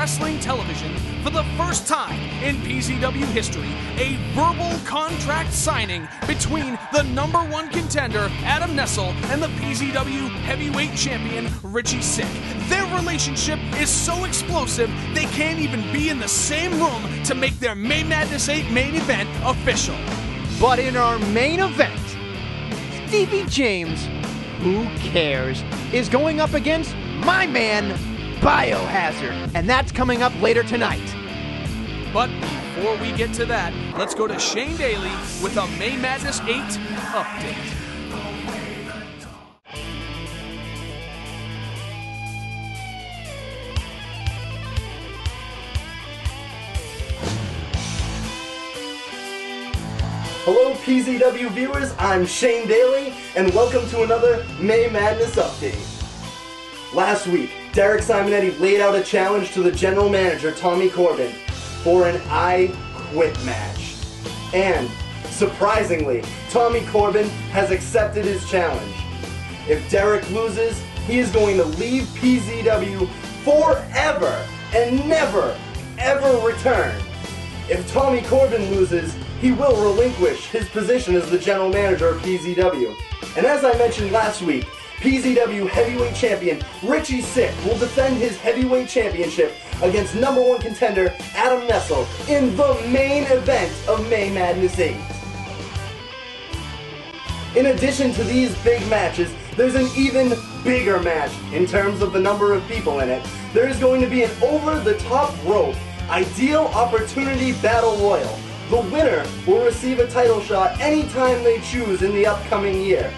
wrestling television, for the first time in PZW history, a verbal contract signing between the #1 contender, Adam Nestle, and the PZW heavyweight champion, Richy. Their relationship is so explosive, they can't even be in the same room to make their May Madness 8 main event official. But in our main event, Stevie James, who cares, is going up against my man, Biohazard. And that's coming up later tonight. But before we get to that, let's go to Shane Daly with a May Madness 8 update. Hello PZW viewers, I'm Shane Daly, and welcome to another May Madness update. Last week, Derek Simonetti laid out a challenge to the general manager, Tommy Corbin, for an I Quit match. And, surprisingly, Tommy Corbin has accepted his challenge. If Derek loses, he is going to leave PZW forever and never, ever return. If Tommy Corbin loses, he will relinquish his position as the general manager of PZW. And as I mentioned last week, PZW heavyweight champion Richy will defend his heavyweight championship against #1 contender Adam Nestle in the main event of May Madness 8. In addition to these big matches, there's an even bigger match in terms of the number of people in it. There is going to be an over-the-top rope ideal opportunity battle royal. The winner will receive a title shot anytime they choose in the upcoming year.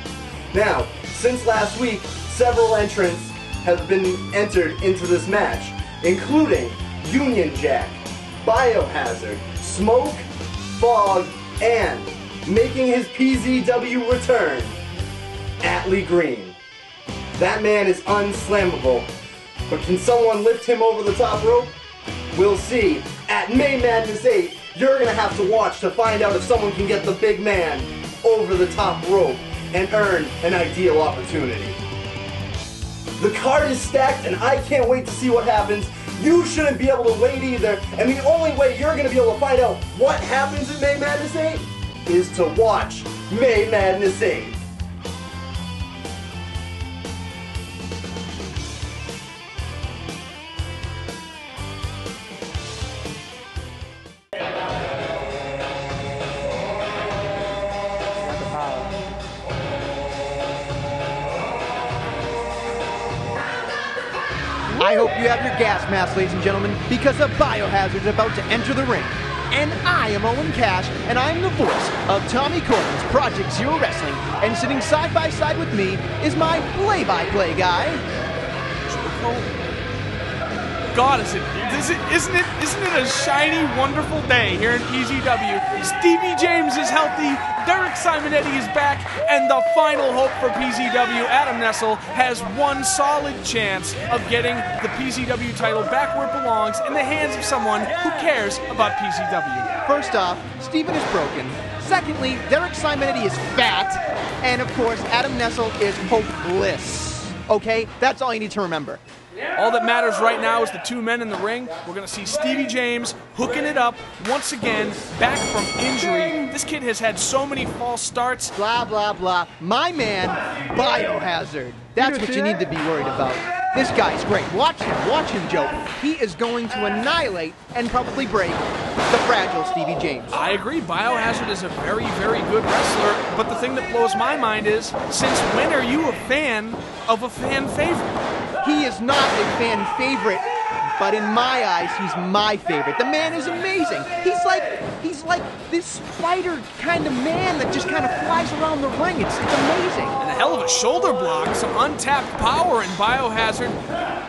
Now, since last week, several entrants have been entered into this match, including Union Jack, Biohazard, Smoke, Fog, and making his PZW return, Atlee Green. That man is unslammable, but can someone lift him over the top rope? We'll see. At May Madness 8, you're going to have to watch to find out if someone can get the big man over the top rope and earn an ideal opportunity. The card is stacked and I can't wait to see what happens. You shouldn't be able to wait either, and the only way you're going to be able to find out what happens in May Madness 8 is to watch May Madness 8. I hope you have your gas mask, ladies and gentlemen, because a Biohazard is about to enter the ring. And I am Owen Cash, and I'm the voice of Tommy Corbin's Project Zero Wrestling, and sitting side by side with me is my play-by-play guy. God, isn't it a shiny, wonderful day here in PZW? Stevie James is healthy, Derek Simonetti is back, and the final hope for PZW, Adam Nestle, has one solid chance of getting the PZW title back where it belongs, in the hands of someone who cares about PZW. First off, Steven is broken. Secondly, Derek Simonetti is fat. And of course, Adam Nestle is hopeless. Okay? That's all you need to remember. All that matters right now is the two men in the ring. We're going to see Stevie James hooking it up once again, back from injury. This kid has had so many false starts. Blah, blah, blah. My man, Biohazard. That's what you need to be worried about. This guy's great. Watch him, Joe. He is going to annihilate and probably break the fragile Stevie James. I agree. Biohazard is a very, very good wrestler, but the thing that blows my mind is, since when are you a fan of a fan favorite? He is not a fan favorite, but in my eyes, he's my favorite. The man is amazing. He's like this spider kind of man that just kind of flies around the ring. It's amazing. And a hell of a shoulder block, some untapped power in Biohazard,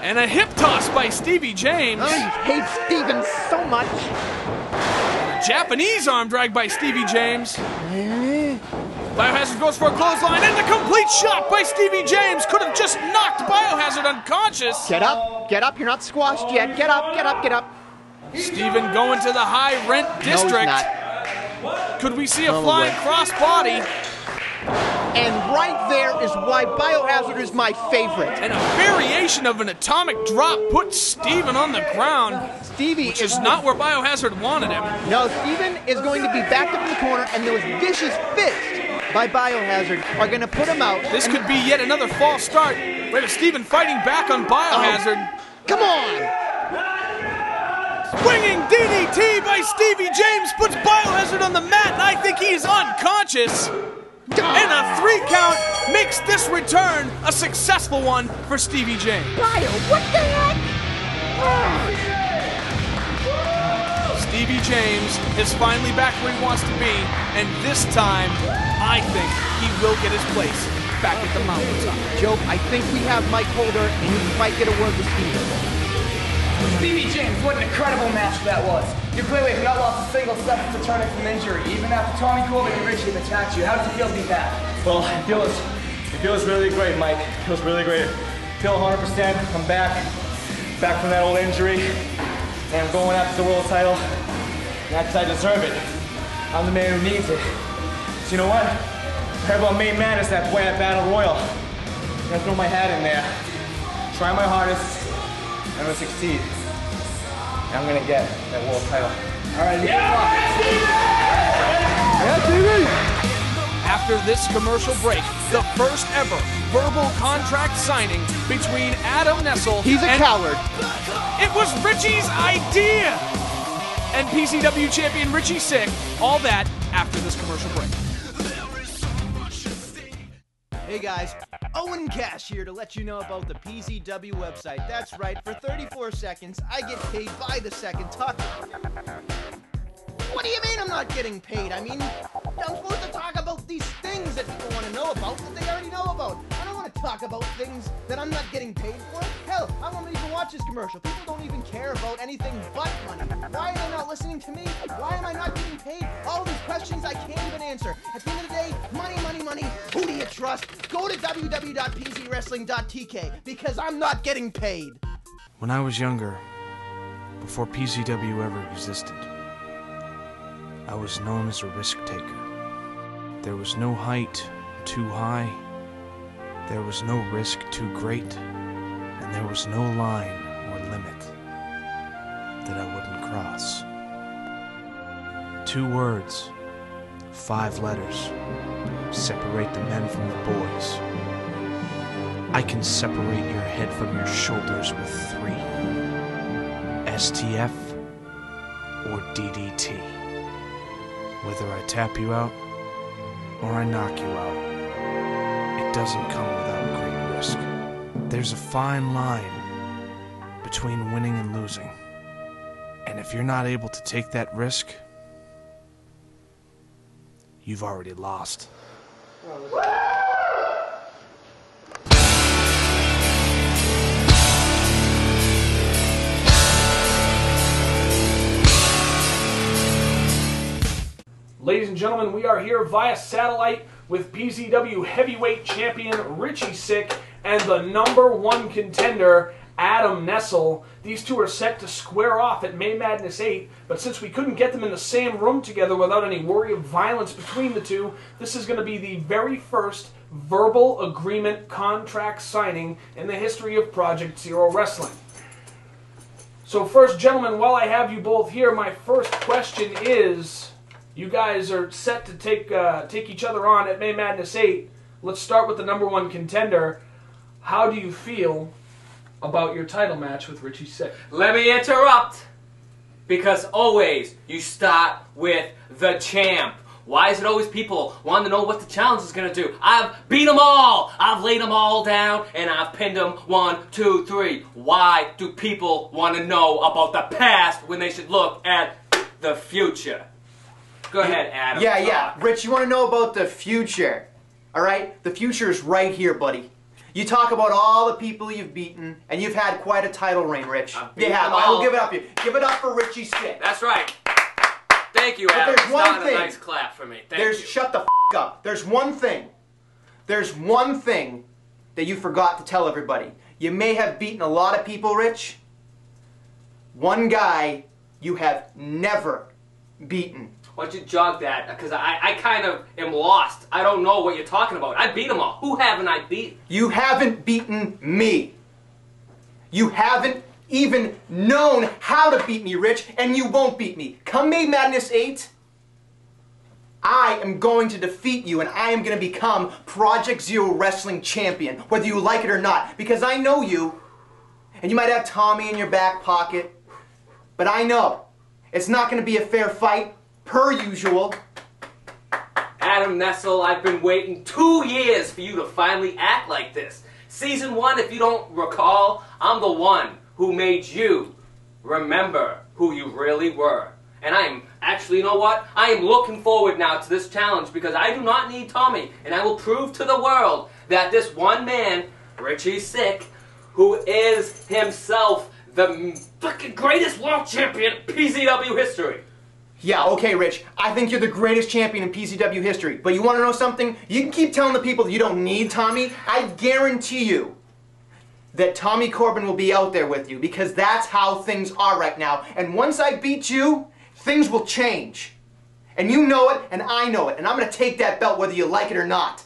and a hip toss by Stevie James. I hate Steven so much. And a Japanese arm drag by Stevie James. Biohazard goes for a clothesline, and the complete shot by Stevie James could have just knocked Biohazard unconscious. Get up, you're not squashed yet. Get up. Steven going to the high rent district. No, he's not. Could we see a flying crossbody? And right there is why Biohazard is my favorite. And a variation of an atomic drop puts Steven on the ground. Stevie which is not where Biohazard wanted him. No, Steven is going to be backed up in the corner, and those vicious fists by Biohazard are going to put him out. This could be yet another false start. Wait, Steven fighting back on Biohazard. Oh, come on! Swinging DDT by Stevie James puts Biohazard on the mat, and I think he is unconscious. And a 3 count makes this return a successful one for Stevie James. Bio, what the heck? Stevie James is finally back where he wants to be, and this time, I think he will get his place back at the mountaintop. Joe, I think we have Mike Holder, and he might get a word with Steven. Stevie James, what an incredible match that was. You clearly have not lost a single step since returning from injury, even after Tommy Corbin and Richy have attacked you. How does it feel to be back? Well, it feels really great, Mike. It feels really great. I feel 100%. I'm back from that old injury, and I'm going after the world title. Not because I deserve it. I'm the man who needs it. So you know what? I heard about May Madness, that boy at Battle Royal. I'm gonna throw my hat in there, try my hardest, I'm gonna succeed. And I'm gonna get that world title. All right, After this commercial break, the first ever verbal contract signing between Adam Nestle He's a coward. It was Richy's idea! And PZW champion Richy Sick. All that after this commercial break. Hey guys, Owen Cash here to let you know about the PZW website. That's right, for 34 seconds, I get paid by the second. What do you mean I'm not getting paid? I mean, I'm supposed to talk about these things that people want to know about that they already know about. I don't want to talk about things that I'm not getting paid for. Hell, I won't even watch this commercial. People don't even care about anything but money. Why are they not listening to me? Why am I not getting paid? All these questions I can't even answer. At the end of the day, money, money, money. Who do you trust? Go to www.pzwrestling.tk because I'm not getting paid. When I was younger, before PZW ever existed, I was known as a risk taker. There was no height too high, there was no risk too great, and there was no line or limit that I wouldn't cross. 2 words, 5 letters, separate the men from the boys. I can separate your head from your shoulders with 3. STF or DDT. Whether I tap you out or I knock you out, it doesn't come without great risk. There's a fine line between winning and losing. And if you're not able to take that risk, you've already lost. Ladies and gentlemen, we are here via satellite with PZW Heavyweight Champion Richy Sick and the #1 contender, Adam Nestle. These two are set to square off at May Madness 8, but since we couldn't get them in the same room together without any worry of violence between the two, this is going to be the very first verbal agreement contract signing in the history of Project Zero Wrestling. So first, gentlemen, while I have you both here, my first question is... You guys are set to take each other on at May Madness 8. Let's start with the #1 contender. How do you feel about your title match with Richy Sick? Let me interrupt, because always you start with the champ. Why is it always people want to know what the challenge is going to do? I've beat them all. I've laid them all down, and I've pinned them 1, 2, 3. Why do people want to know about the past when they should look at the future? Go ahead, Adam. Yeah. Rich, you want to know about the future? All right? The future is right here, buddy. You talk about all the people you've beaten, and you've had quite a title reign, Rich. You have. I will give it up. Give it up for Richy Sick. That's right. Thank you, Adam. There's one thing. A nice clap for me. Thank you. Shut the f*** up. There's one thing. There's one thing that you forgot to tell everybody. You may have beaten a lot of people, Rich. One guy you have never beaten. Why don't you jog that? Because I kind of am lost. I don't know what you're talking about. I beat them all. Who haven't I beat? You haven't beaten me. You haven't even known how to beat me, Rich, and you won't beat me. Come May Madness 8, I am going to defeat you, and I am going to become Project Zero Wrestling Champion, whether you like it or not, because I know you, and you might have Tommy in your back pocket, but I know it's not going to be a fair fight, per usual. Adam Nestle, I've been waiting 2 years for you to finally act like this. Season 1, if you don't recall, I'm the one who made you remember who you really were. And I am, actually, you know what? I am looking forward now to this challenge because I do not need Tommy. And I will prove to the world that this one man, Richy Sick, who is himself the fucking greatest world champion in PZW history. Yeah, okay, Rich. I think you're the greatest champion in PZW history. But you want to know something? You can keep telling the people that you don't need Tommy. I guarantee you that Tommy Corbin will be out there with you because that's how things are right now. And once I beat you, things will change. And you know it, and I know it. And I'm going to take that belt whether you like it or not.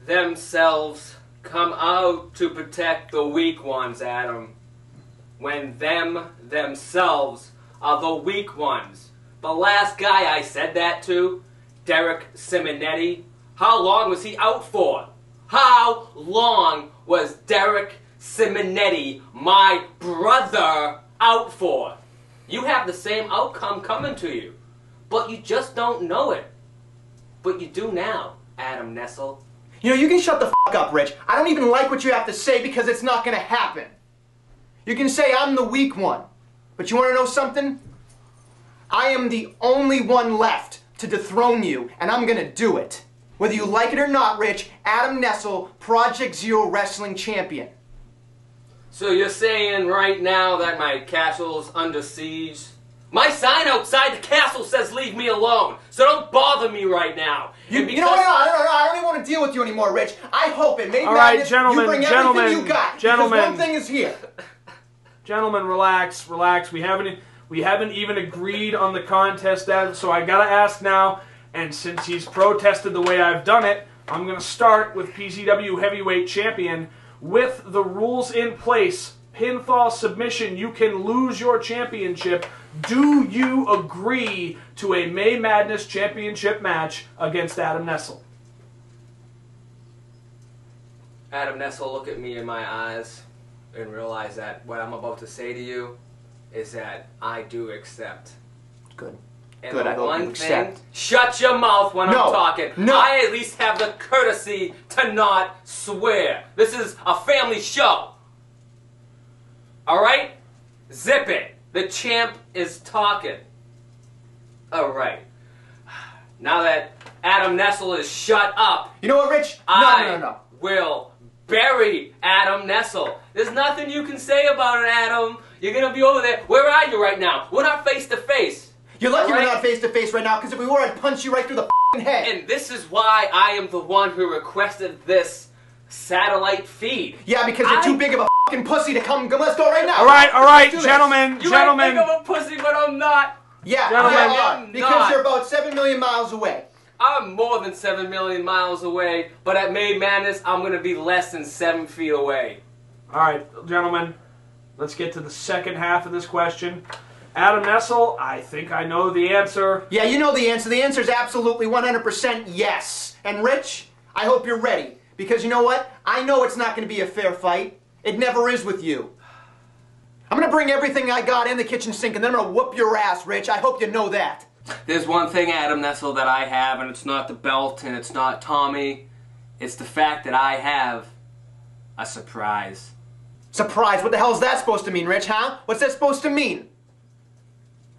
Themselves come out to protect the weak ones, Adam. When themselves are the weak ones. The last guy I said that to, Derek Simonetti, how long was he out for? How long was Derek Simonetti, my brother, out for? You have the same outcome coming to you, but you just don't know it. But you do now, Adam Nestle. You know, you can shut the f*** up, Rich. I don't even like what you have to say because it's not going to happen. You can say I'm the weak one, but you want to know something? I am the only one left to dethrone you, and I'm going to do it. Whether you like it or not, Rich, Adam Nestle, Project Zero Wrestling Champion. So you're saying right now that my castle's under siege? My sign outside the castle says leave me alone, so don't bother me right now. You know what? I don't even want to deal with you anymore, Rich. I hope it made madness. Gentlemen, you bring everything you got. Because one thing is here. Gentlemen, relax, relax. We haven't even agreed on the contest, so I gotta ask now. And since he's protested the way I've done it, I'm gonna start with PZW Heavyweight Champion with the rules in place. Pinfall submission, you can lose your championship. Do you agree to a May Madness Championship match against Adam Nestle? Adam Nestle, look at me in my eyes and realize that what I'm about to say to you is that I do accept. Good. And Good, I the hope one you accept. thing, shut your mouth when I'm talking. No. I at least have the courtesy to not swear. This is a family show. Alright? Zip it. The champ is talking. Alright. Now that Adam Nestle is shut up, You know what, Rich? No. will bury Adam Nestle. There's nothing you can say about it, Adam. You're gonna be over there. Where are you right now? We're not face to face. You're lucky All we're right? not face to face right now, because if we were, I'd punch you right through the f***ing head. And this is why I am the one who requested this satellite feed. Yeah, because you're too big of a f***ing pussy to come. Let's go right now. All right, Let's do this. gentlemen, You gentlemen. ain't big of a pussy, but I'm not. Yeah, Gentlemen. yeah, I'm because not. you're about 7 million miles away. I'm more than 7 million miles away, but at May Madness, I'm gonna be less than 7 feet away. All right, gentlemen, let's get to the second half of this question. Adam Nestle, I think I know the answer. Yeah, you know the answer. The answer is absolutely 100% yes. And Rich, I hope you're ready. Because you know what? I know it's not going to be a fair fight. It never is with you. I'm going to bring everything I got in the kitchen sink and then I'm going to whoop your ass, Rich. I hope you know that. There's one thing, Adam Nestle, that I have, and it's not the belt, and it's not Tommy. It's the fact that I have a surprise. Surprise? What the hell is that supposed to mean, Rich, huh? What's that supposed to mean?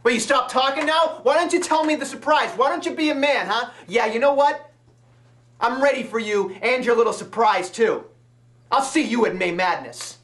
Wait, you stop talking now? Why don't you tell me the surprise? Why don't you be a man, huh? Yeah, you know what? I'm ready for you and your little surprise, too. I'll see you at May Madness.